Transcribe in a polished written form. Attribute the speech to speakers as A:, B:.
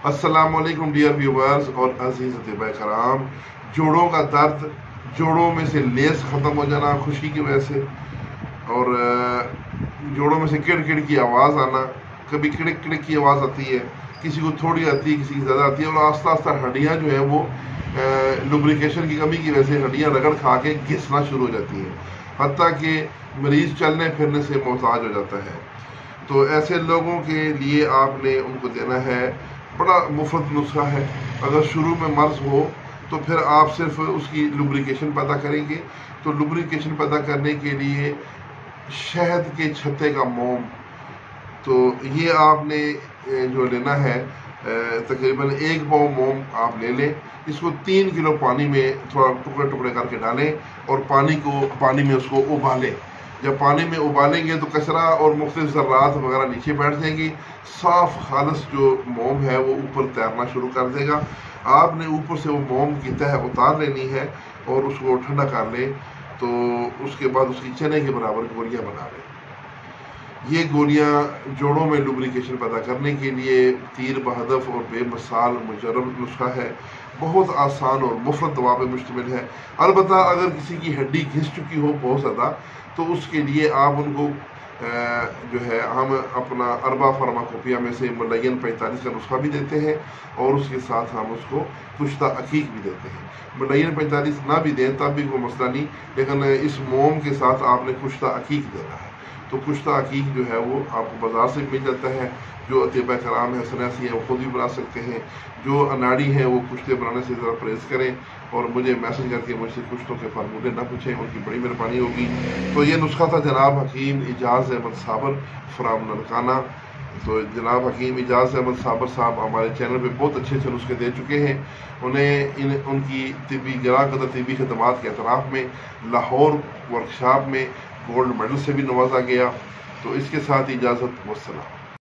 A: अस्सलाम वालेकुम dear viewers और अजीज अतिबा कराम। जोड़ों का दर्द, जोड़ों में से लेस ख़त्म हो जाना खुशी की वजह से, और जोड़ों में से किड़ किड़ की आवाज़ आना, कभी किड़क किड़क की आवाज़ आती है, किसी को थोड़ी आती है, किसी की ज़्यादा आती है, और आस्ता आस्ता हड्डियाँ जो हैं वो लुब्रिकेशन की कमी की वजह से हड्डियाँ रगड़ खा के घिसना शुरू हो जाती हैं, हत्ता कि मरीज़ चलने फिरने से मोहताज हो जाता है। तो ऐसे लोगों के लिए आपने उनको देना है, बड़ा मुफ्त नुस्खा है। अगर शुरू में मर्ज हो तो फिर आप सिर्फ उसकी लुब्रिकेशन पैदा करेंगे। तो लुब्रिकेशन पैदा करने के लिए शहद के छत्ते का मोम, तो ये आपने जो लेना है तकरीबन 1 पाव मोम आप ले लें। इसको 3 किलो पानी में थोड़ा टुकड़े टुकड़े करके डालें और पानी में उसको उबालें। जब पानी में उबालेंगे तो कचरा और मुख्तलिफ ज़र्रात वगैरह नीचे बैठ जाएंगी, साफ खालस जो मोम है वो ऊपर तैरना शुरू कर देगा। आपने ऊपर से वो मोम की तह उतार लेनी है और उसको ठंडा कर लें। तो उसके बाद उसकी चने के बराबर गोलियां बना लें। ये गोलियां जोड़ों में लुब्रिकेशन पैदा करने के लिए तीर बहदफ और बेमिसाल मुजरब नुस्खा है। बहुत आसान और मुफ्त दवा पे मुश्तमिल है। अलबत्ता अगर किसी की हड्डी घिस चुकी हो बहुत ज़्यादा, तो उसके लिए आप उनको जो है हम अपना अरबा फार्माकोपिया में से मुलय्यन 45 का नुस्खा भी देते हैं, और उसके साथ हम उसको कुश्ता अकीक भी देते हैं। मुलय्यन 45 ना भी दें तब भी कोई मसला नहीं, लेकिन इस मोम के साथ आपने कुश्ता अकीक देना है। तो कुश्ता अकीक जो है वो आपको बाज़ार से मिल जाता है। जो अतिबा कराम है सन्यासी है वो खुद भी बना सकते हैं। जो अनाड़ी हैं वो कुश्ते बनाने से ज़रा परहेज़ करें और मुझे मैसेज करके मुझसे कुश्तों के फार्मूले ना पूछें, उनकी बड़ी मेहरबानी होगी। तो ये नुस्खा था जनाब हकीम इजाज़ अहमद साबर फ्राम ननकाना। तो जनाब हकीम इजाज़ अहमद साबर साहब हमारे चैनल पे बहुत अच्छे अच्छे नुस्खे दे चुके हैं। उन्हें उनकी तिब्बी गिरा कदर तिब्बी खदमात के एतराफ़ में लाहौर वर्कशॉप में गोल्ड मेडल से भी नवाजा गया। तो इसके साथ इजाज़त, वस्सलाम।